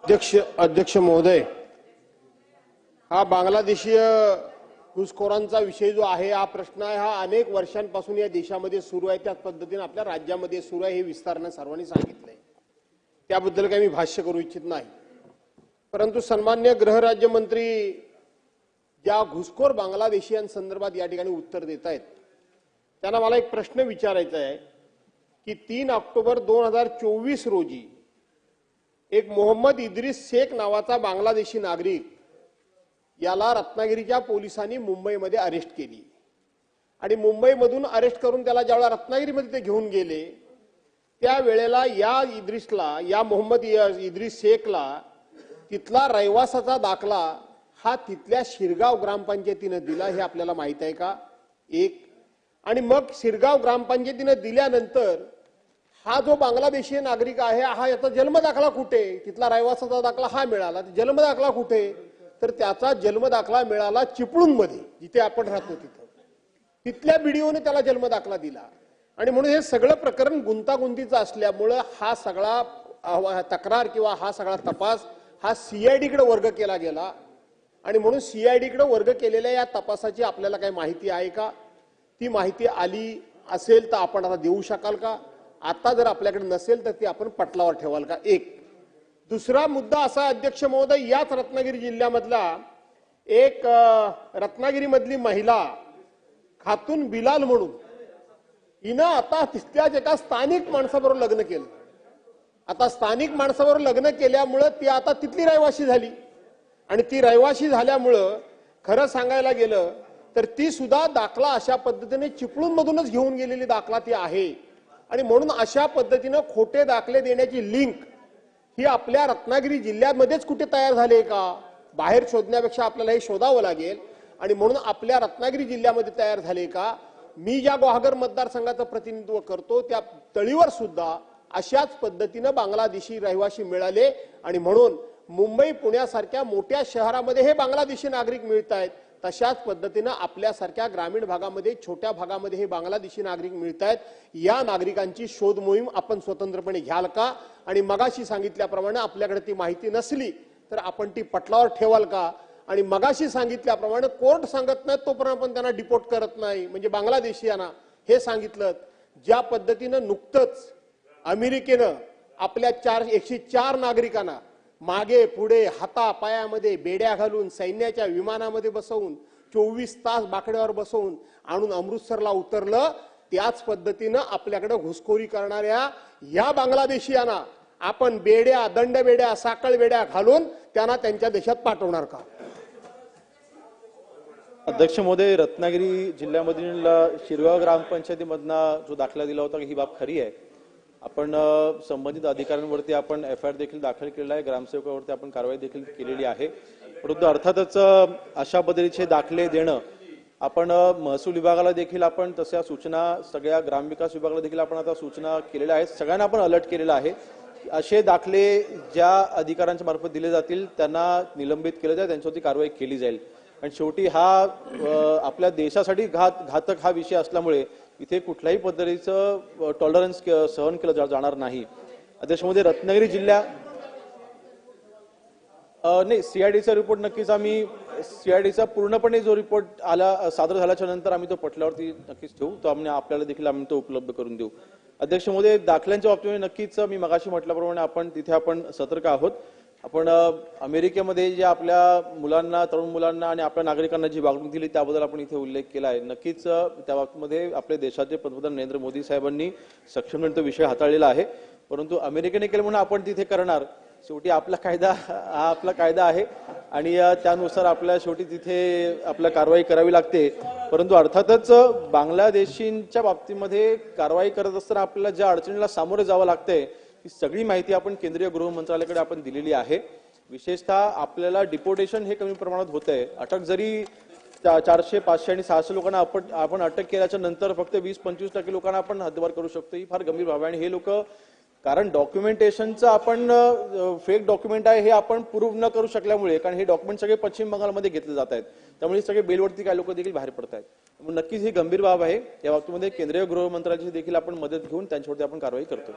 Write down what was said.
अध्यक्ष महोदय, हा बांगलादेशीय घुसखोरांचा विषय जो आहे, हा प्रश्न आहे, हा अनेक वर्षांपासून या देशामध्ये सुरू आहे, त्याच पद्धतीने आपल्या राज्यामध्ये सुरू आहे, हे विस्ताराने सर्वांनी सांगितलंय। त्याबद्दल काही मी भाष्य करू इच्छित नाही। परंतु सन्माननीय गृहराज्यमंत्री ज्या घुसखोर बांगलादेशीयांसंदर्भात या ठिकाणी उत्तर देत आहेत, त्यांना मला एक प्रश्न विचारायचा आहे की 3 ऑक्टोबर 2024 रोजी एक मोहम्मद इद्रिस शेख नावाचा बांगलादेशी नागरिक याला रत्नागिरीच्या पोलिसांनी मुंबईमध्ये अरेस्ट केली आणि मुंबईमधून अरेस्ट करून त्याला ज्यावेळेला रत्नागिरीमध्ये ते घेऊन गेले, त्यावेळेला या मोहम्मद इद्रिस शेखला तिथला रहिवासाचा दाखला हा तिथल्या शिरगाव ग्रामपंचायतीने दिला, हे आपल्याला माहित आहे का? एक आणि मग शिरगाव ग्रामपंचायतीने दिल्यानंतर हा जो बांगलादेशी नागरिक आहे, हा याचा जन्मदाखला कुठे? तिथला रहिवासाचा दाखला हा मिळाला, जन्मदाखला कुठे? तर त्याचा जन्मदाखला मिळाला चिपळूणमध्ये, जिथे आपण राहतो तिथं। तिथल्या बीडीओने त्याला जन्मदाखला दिला आणि म्हणून हे सगळं प्रकरण गुंतागुंतीचं असल्यामुळे हा सगळा तक्रार किंवा हा सगळा तपास हा सीआयडी कडे वर्ग केला गेला आणि म्हणून सीआयडी कडे वर्ग केलेल्या या तपासाची आपल्याला काही माहिती आहे का? ती माहिती आली असेल तर आपण आता देऊ शकाल का? आता जर आपल्याकडे नसेल तर ती आपण पटलावर ठेवाल का? एक दुसरा मुद्दा असा, अध्यक्ष महोदय, याच रत्नागिरी जिल्ह्यामधला एक रत्नागिरीमधली महिला खातून बिलाल म्हणून, हिनं आता तिथल्याच एका स्थानिक माणसाबरोबर लग्न केलं। आता स्थानिक माणसाबरोबर लग्न केल्यामुळे ती आता तिथली रहिवासी झाली आणि ती रहिवासी झाल्यामुळं खरं सांगायला गेलं तर ती सुद्धा दाखला अशा पद्धतीने चिपळूणमधूनच घेऊन गेलेली दाखला ती आहे आणि म्हणून अशा पद्धतीने खोटे दाखले देण्याची लिंक ही आपल्या रत्नागिरी जिल्ह्यामध्येच कुठे तयार झाले का? बाहेर शोधण्यापेक्षा आपल्याला हे शोधावं लागेल आणि म्हणून आपल्या रत्नागिरी जिल्ह्यामध्ये तयार झाले का? मी ज्या गुहागर मतदारसंघाचं प्रतिनिधित्व करतो त्या तळीवर सुद्धा अशाच पद्धतीने बांगलादेशी रहिवासी मिळाले आणि म्हणून मुंबई पुण्यासारख्या मोठ्या शहरामध्ये हे बांगलादेशी नागरिक मिळत आहेत, तशाच पद्धतीने आपल्यासारख्या ग्रामीण भागामध्ये छोट्या भागामध्ये हे बांगलादेशी नागरिक मिळत आहेत। या नागरिकांची शोध मोहीम आपण स्वतंत्रपणे घ्याल का? आणि मगाशी सांगितल्याप्रमाणे आपल्याकडे ती माहिती नसली तर आपण ती पटलावर ठेवाल का? आणि मगाशी सांगितल्याप्रमाणे कोर्ट सांगत नाही तोपर्यंत आपण त्यांना डिपोर्ट करत नाही, म्हणजे बांगलादेशीयांना हे सांगितलं। ज्या पद्धतीनं नुकतंच अमेरिकेनं आपल्या 104 नागरिकांना मागे पुढे हातापायामध्ये बेड्या घालून सैन्याच्या विमानामध्ये बसवून 24 तास बाकड्यावर बसवून आणून अमृतसरला उतरलं, त्याच पद्धतीनं आपल्याकडे घुसखोरी करणाऱ्या या बांगलादेशीयांना आपण बेड्या, दंडबेड्या, साखळ बेड्या घालून त्यांना त्यांच्या देशात पाठवणार का? अध्यक्ष महोदय, रत्नागिरी जिल्ह्यामधील शिरगाव ग्रामपंचायतीमधना जो दाखला दिला होता ही बाब खरी आहे। आपण संबंधित अधिकाऱ्यांवरती आपण एफआयआर देखील दाखल केलेला आहे, ग्रामसेवकावरती आपण कारवाई देखील केलेली आहे। परंतु अर्थातच अशा पद्धतीचे दाखले देणं आपण महसूल विभागाला देखील आपण तशा सूचना, सगळ्या ग्रामविकास विभागाला देखील आपण आता सूचना केलेल्या आहेत, सगळ्यांना आपण अलर्ट केलेला आहे। असे दाखले ज्या अधिकाऱ्यांच्या मार्फत दिले जातील त्यांना निलंबित केलं जाईल, त्यांच्यावरती कारवाई केली जाईल। आणि शेवटी हा आपल्या देशासाठी घातक हा विषय असल्यामुळे इथे कुठल्याही पद्धतीचं टॉलरन्स सहन केलं जाणार नाही। अध्यक्ष महोदय, रत्नागिरी जिल्हा नाही, सीआयडीचा रिपोर्ट नक्कीच आम्ही सीआयडीचा पूर्णपणे जो रिपोर्ट आला सादर झाल्याच्या नंतर आम्ही तो पटलावरती नक्कीच ठेवू, तो आपल्याला देखील आम्ही तो उपलब्ध करून देऊ। अध्यक्ष महोदय, दाखल्यांच्या बाबतीत नक्कीच मी मगाशी म्हटल्याप्रमाणे आपण तिथे आपण सतर्क आहोत। आपण अमेरिकेमध्ये जे आपल्या मुलांना, तरुण मुलांना आणि आपल्या नागरिकांना जी वागणूक दिली त्याबद्दल आपण इथे उल्लेख केला आहे। नक्कीच त्या बाबतीमध्ये आपल्या देशाचे पंतप्रधान नरेंद्र मोदी साहेबांनी सक्षमपणे तो विषय हाताळलेला आहे, परंतु अमेरिकेने केलं म्हणून आपण तिथे करणार? शेवटी आपला कायदा हा आपला कायदा आहे आणि त्यानुसार आपल्याला शेवटी तिथे आपल्याला कारवाई करावी लागते। परंतु अर्थातच बांगलादेशींच्या बाबतीमध्ये कारवाई करत असताना आपल्याला ज्या अडचणीला सामोरे जावं लागतंय ही सगळी माहिती आपण केंद्रीय गृह मंत्रालयाकडे आपण दिलेली आहे। विशेषतः आपल्याला डिपोर्टेशन हे कमी प्रमाणात होत आहे। अटक जरी 400, 500 आणि 600 लोकांना आपण अटक केल्याच्या नंतर फक्त 20-25% लोकांना आपण हद्दपार करू शकतो, ही फार गंभीर बाब आहे। आणि हे लोक कारण डॉक्युमेंटेशनचं आपण फेक डॉक्युमेंट आहे हे आपण प्रूव्ह न करू शकल्यामुळे, कारण हे डॉक्युमेंट सगळे पश्चिम बंगालमध्ये घेतले जात आहेत, त्यामुळे सगळे बेलवरती काही लोक देखील बाहेर पडत आहेत। नक्कीच ही गंभीर बाब आहे। या बाबतीमध्ये केंद्रीय गृह मंत्रालयाची देखील आपण मदत घेऊन त्यांच्यावरती आपण कारवाई करतो।